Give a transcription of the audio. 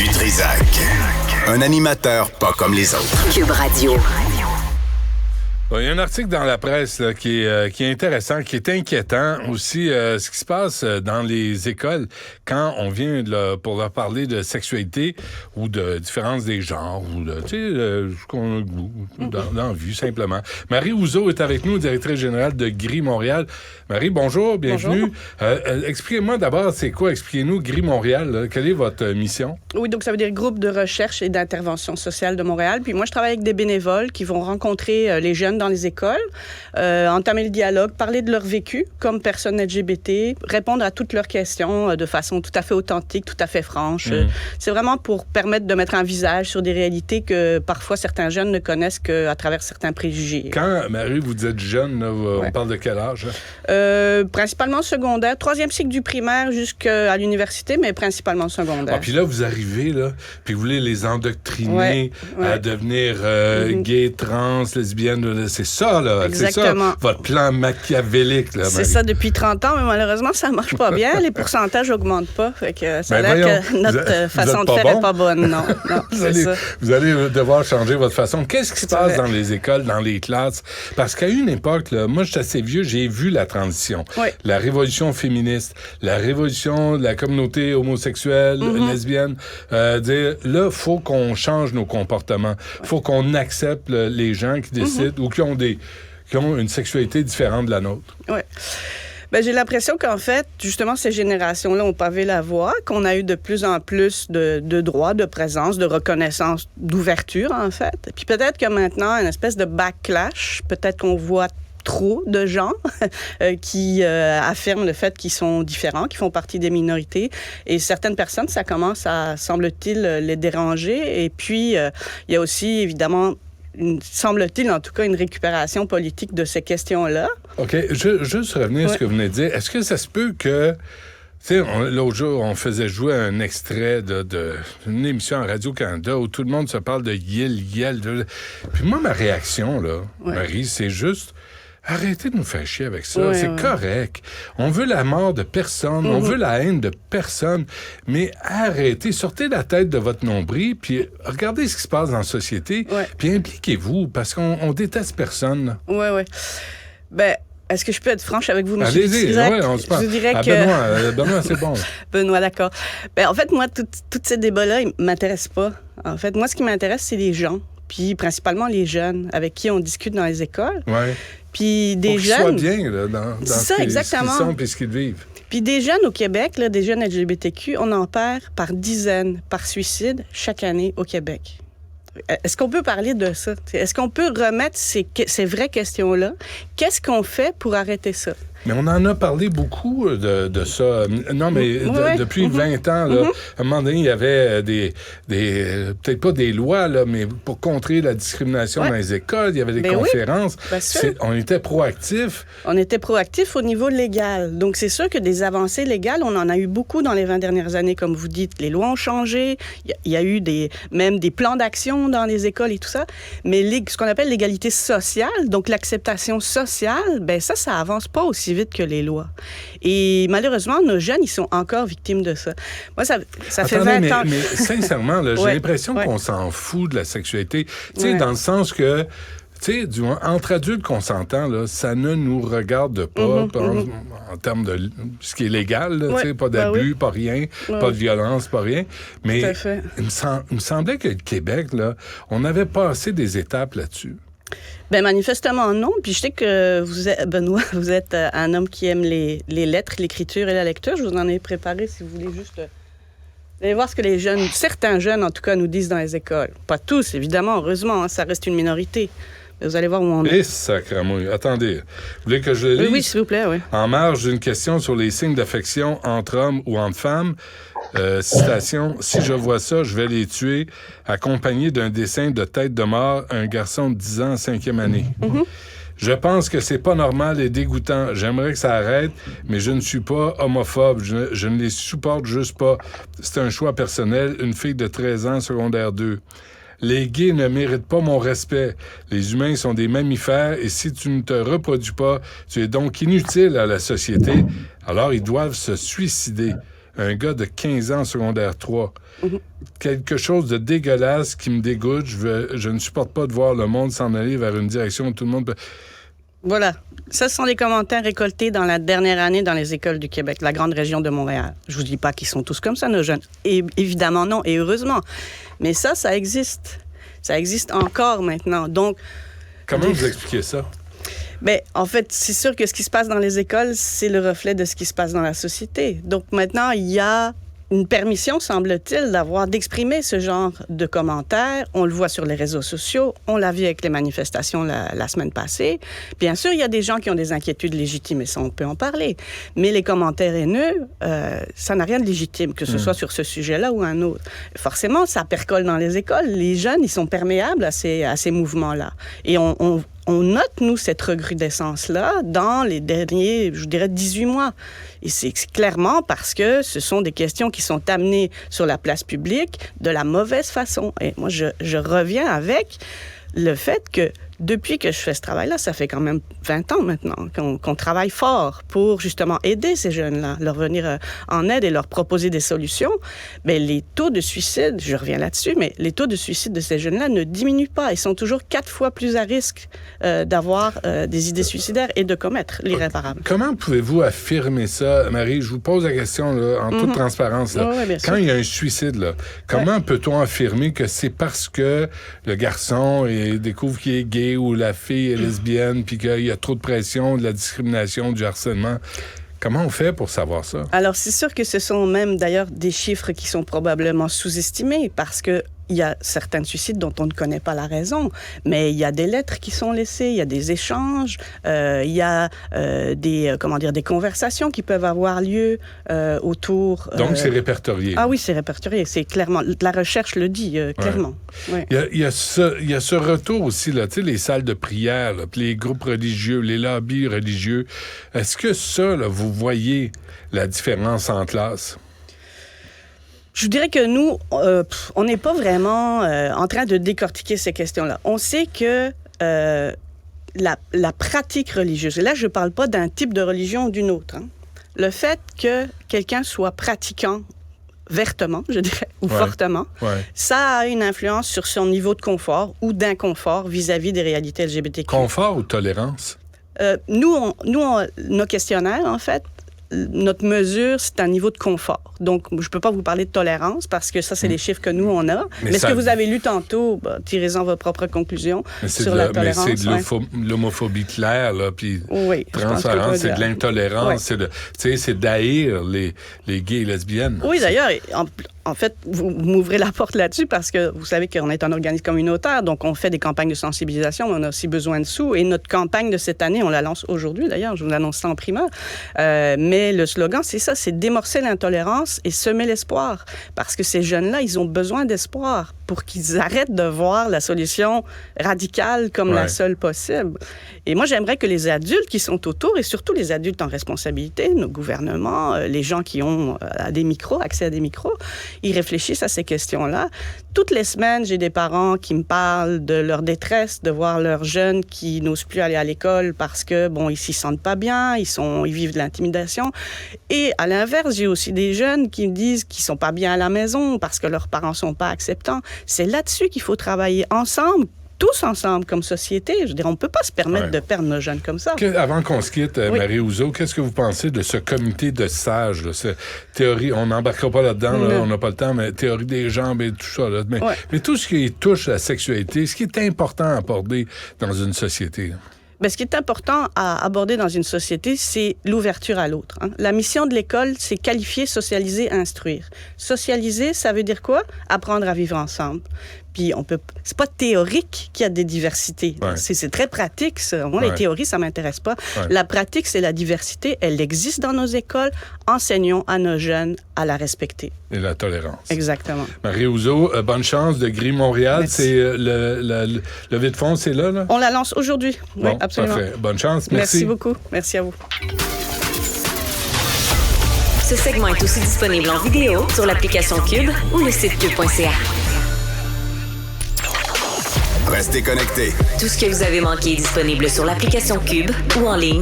Du Trizac. Un animateur pas comme les autres. Cube Radio. Il y a un article dans la presse là, qui est intéressant, qui est inquiétant aussi, ce qui se passe dans les écoles quand on vient pour leur parler de sexualité ou de différence des genres ou de, ce qu'on a le goût dans la vue, simplement. Marie Houzeau est avec nous, directrice générale de GRI Montréal. Marie, bonjour, bienvenue. Expliquez-moi d'abord, c'est quoi, expliquez-nous GRI Montréal, là, quelle est votre mission? Oui, donc ça veut dire Groupe de recherche et d'intervention sociale de Montréal. Puis moi, je travaille avec des bénévoles qui vont rencontrer les jeunes dans les écoles, entamer le dialogue, parler de leur vécu comme personnes LGBT, répondre à toutes leurs questions de façon tout à fait authentique, tout à fait franche. C'est vraiment pour permettre de mettre un visage sur des réalités que parfois certains jeunes ne connaissent qu'à travers certains préjugés. Quand, Marie, vous êtes jeune, là, on parle de quel âge? Principalement secondaire, 3e cycle du primaire jusqu'à l'université, mais principalement secondaire. Ah, puis là, vous arrivez, là, puis vous voulez les endoctriner à devenir gays, trans, lesbiennes, c'est ça, là. Exactement. C'est ça, votre plan machiavélique, là, Marie. C'est ça depuis 30 ans, mais malheureusement, ça marche pas bien. Les pourcentages augmentent pas. Fait que ça a l'air que notre façon de faire n'est pas bonne. Non, vous allez devoir changer votre façon. Qu'est-ce qui se passe dans les écoles, dans les classes? Parce qu'à une époque, là, moi, je suis assez vieux, j'ai vu la transition. La révolution féministe, la révolution de la communauté homosexuelle, lesbienne. Dire, là, il faut qu'on change nos comportements. Il faut qu'on accepte les gens qui décident ou qui ont une sexualité différente de la nôtre. Oui. Ben, j'ai l'impression qu'en fait, justement, ces générations-là ont pavé la voie, qu'on a eu de plus en plus de droits, de présence, de reconnaissance, d'ouverture, en fait. Puis peut-être que maintenant, une espèce de backlash, peut-être qu'on voit trop de gens qui affirment le fait qu'ils sont différents, qu'ils font partie des minorités. Et certaines personnes, ça commence à, semble-t-il, les déranger. Et puis, il y a aussi, évidemment, semble-t-il, en tout cas, une récupération politique de ces questions-là. OK. Juste revenir à ce que vous venez de dire. Est-ce que ça se peut que... Tu sais, l'autre jour, on faisait jouer un extrait d'une émission à Radio-Canada où tout le monde se parle de Yel. Puis moi, ma réaction, là, Marie, c'est juste... Arrêtez de nous faire chier avec ça. C'est correct. On veut la mort de personne. On veut la haine de personne. Mais arrêtez. Sortez la tête de votre nombril, puis regardez ce qui se passe dans la société, puis impliquez-vous, parce qu'on déteste personne. Oui. Ben, est-ce que je peux être franche avec vous, M. Allez-y, on se parle. Je dirais Benoît, c'est bon. Benoît, d'accord. Ben, en fait, moi, tous ces débats-là, ils ne m'intéressent pas. En fait, moi, ce qui m'intéresse, c'est les gens, puis principalement les jeunes avec qui on discute dans les écoles. Oui. Puis des pour jeunes... qu'ils soient bien là, dans ce qu'ils sont et ce qu'ils vivent. Puis des jeunes au Québec, là, des jeunes LGBTQ, on en perd par dizaines, par suicide, chaque année au Québec. Est-ce qu'on peut parler de ça? Est-ce qu'on peut remettre ces vraies questions-là? Qu'est-ce qu'on fait pour arrêter ça? Mais on en a parlé beaucoup de ça. Non, mais depuis 20 ans, là, à un moment donné, il y avait des peut-être pas des lois, là, mais pour contrer la discrimination dans les écoles, il y avait des conférences. On était proactifs. On était proactifs au niveau légal. Donc, c'est sûr que des avancées légales, on en a eu beaucoup dans les 20 dernières années, comme vous dites. Les lois ont changé. Il y a eu même des plans d'action dans les écoles et tout ça. Mais ce qu'on appelle l'égalité sociale, donc l'acceptation sociale, ben ça avance pas aussi vite que les lois. Et malheureusement, nos jeunes, ils sont encore victimes de ça. Moi, ça fait 20 ans... Mais sincèrement, là, j'ai l'impression qu'on s'en fout de la sexualité. Tu sais, dans le sens que, tu sais, entre adultes consentants, là, ça ne nous regarde pas en termes de ce qui est légal, là, tu sais, pas d'abus, pas rien, pas de violence, pas rien. Mais il me semblait que le Québec, là, on avait passé des étapes là-dessus. Bien, manifestement, non. Puis je sais que Benoît, vous êtes un homme qui aime les lettres, l'écriture et la lecture. Je vous en ai préparé, si vous voulez juste... Vous allez voir ce que certains jeunes, en tout cas, nous disent dans les écoles. Pas tous, évidemment, heureusement, ça reste une minorité. Mais vous allez voir où on est. Et sacramouille. Attendez, vous voulez que je le lise? Oui, s'il vous plaît, oui. En marge d'une question sur les signes d'affection entre hommes ou entre femmes, citation, « Si je vois ça, je vais les tuer », accompagné d'un dessin de tête de mort, un garçon de 10 ans en 5e année. Je pense que c'est pas normal et dégoûtant. J'aimerais que ça arrête, mais je ne suis pas homophobe. Je ne les supporte juste pas. C'est un choix personnel. Une fille de 13 ans, secondaire 2. Les gays ne méritent pas mon respect. Les humains sont des mammifères et si tu ne te reproduis pas, tu es donc inutile à la société. Alors ils doivent se suicider. un gars de 15 ans en secondaire 3. Quelque chose de dégueulasse qui me dégoûte. Je ne supporte pas de voir le monde s'en aller vers une direction où tout le monde peut... Voilà. Ça, ce sont des commentaires récoltés dans la dernière année dans les écoles du Québec, la grande région de Montréal. Je vous dis pas qu'ils sont tous comme ça, nos jeunes. Et évidemment non, et heureusement. Mais ça existe. Ça existe encore maintenant. Donc... Comment vous expliquez ça? Bien, en fait, c'est sûr que ce qui se passe dans les écoles, c'est le reflet de ce qui se passe dans la société. Donc maintenant, il y a une permission, semble-t-il, d'exprimer ce genre de commentaires. On le voit sur les réseaux sociaux. On l'a vu avec les manifestations la semaine passée. Bien sûr, il y a des gens qui ont des inquiétudes légitimes, et ça, on peut en parler. Mais les commentaires haineux, ça n'a rien de légitime, que ce soit sur ce sujet-là ou un autre. Forcément, ça percole dans les écoles. Les jeunes, ils sont perméables à ces mouvements-là. Et on note, nous, cette recrudescence-là dans les derniers, je dirais, 18 mois. Et c'est clairement parce que ce sont des questions qui sont amenées sur la place publique de la mauvaise façon. Et moi, je reviens avec le fait que depuis que je fais ce travail-là, ça fait quand même 20 ans maintenant qu'on travaille fort pour justement aider ces jeunes-là, leur venir en aide et leur proposer des solutions. Mais les taux de suicide, je reviens là-dessus, mais les taux de suicide de ces jeunes-là ne diminuent pas. Ils sont toujours 4 fois plus à risque d'avoir des idées suicidaires et de commettre l'irréparable. Comment pouvez-vous affirmer ça, Marie? Je vous pose la question là, en toute transparence. Là. Oui, quand il y a un suicide, là, comment peut-on affirmer que c'est parce que le garçon découvre qu'il est gay ou la fille est lesbienne, puis qu'il y a trop de pression, de la discrimination, du harcèlement? Comment on fait pour savoir ça? Alors, c'est sûr que ce sont même, d'ailleurs, des chiffres qui sont probablement sous-estimés, parce que il y a certains suicides dont on ne connaît pas la raison, mais il y a des lettres qui sont laissées, il y a des échanges, il y a des conversations qui peuvent avoir lieu autour... Donc, c'est répertorié. Ah oui, c'est répertorié. C'est clairement... La recherche le dit, clairement. Ouais. Il y a ce retour aussi, là, tu sais, les salles de prière, là, les groupes religieux, les lobbies religieux. Est-ce que ça, là, vous voyez la différence en classe? Je dirais que nous, on n'est pas vraiment en train de décortiquer ces questions-là. On sait que la pratique religieuse, et là, je ne parle pas d'un type de religion ou d'une autre, hein. Le fait que quelqu'un soit pratiquant vertement, je dirais, ou fortement, ça a une influence sur son niveau de confort ou d'inconfort vis-à-vis des réalités LGBTQ. Confort ou tolérance? Nos questionnaires, en fait, notre mesure, c'est un niveau de confort. Donc, je ne peux pas vous parler de tolérance parce que ça, c'est les chiffres que nous, on a. Mais ce que vous avez lu tantôt, tirez-en vos propres conclusions sur la tolérance. Mais c'est de l'homophobie claire, là, puis transparence, c'est de l'intolérance, c'est d'haïr les gays et lesbiennes. Oui, d'ailleurs, en fait, vous m'ouvrez la porte là-dessus parce que vous savez qu'on est un organisme communautaire, donc on fait des campagnes de sensibilisation, mais on a aussi besoin de sous. Et notre campagne de cette année, on la lance aujourd'hui, d'ailleurs, je vous l'annonce ça en primeur. Mais le slogan, c'est ça, c'est démorcer l'intolérance et semer l'espoir. Parce que ces jeunes-là, ils ont besoin d'espoir pour qu'ils arrêtent de voir la solution radicale comme la seule possible. Et moi, j'aimerais que les adultes qui sont autour, et surtout les adultes en responsabilité, nos gouvernements, les gens qui ont accès à des micros, ils réfléchissent à ces questions-là. Toutes les semaines, j'ai des parents qui me parlent de leur détresse, de voir leurs jeunes qui n'osent plus aller à l'école parce que, ils s'y sentent pas bien, ils vivent de l'intimidation. Et à l'inverse, j'ai aussi des jeunes qui me disent qu'ils sont pas bien à la maison parce que leurs parents sont pas acceptants. C'est là-dessus qu'il faut travailler ensemble, tous ensemble comme société. Je veux dire, on ne peut pas se permettre de perdre nos jeunes comme ça. Avant qu'on se quitte, Marie Houzeau, qu'est-ce que vous pensez de ce comité de sages, là, cette théorie, on n'embarquera pas là-dedans, là, on n'a pas le temps, mais théorie des jambes et tout ça. Là, mais tout ce qui touche à la sexualité, ce qui est important à aborder dans une société, là. Bien, ce qui est important à aborder dans une société, c'est l'ouverture à l'autre. Hein. La mission de l'école, c'est qualifier, socialiser, instruire. Socialiser, ça veut dire quoi? Apprendre à vivre ensemble. Puis c'est pas théorique qu'il y a des diversités. C'est très pratique, ça. Moi, les théories, ça m'intéresse pas. La pratique, c'est la diversité. Elle existe dans nos écoles. Enseignons à nos jeunes à la respecter. Et la tolérance. Exactement. Marie Houzeau, bonne chance de Gris Montréal. Merci. C'est le levée de fonds, c'est là? On la lance aujourd'hui. Oui, absolument. Parfait. Bonne chance. Merci beaucoup. Merci à vous. Ce segment est aussi disponible en vidéo sur l'application Cube ou le site cube.ca. Restez connectés. Tout ce que vous avez manqué est disponible sur l'application Cube ou en ligne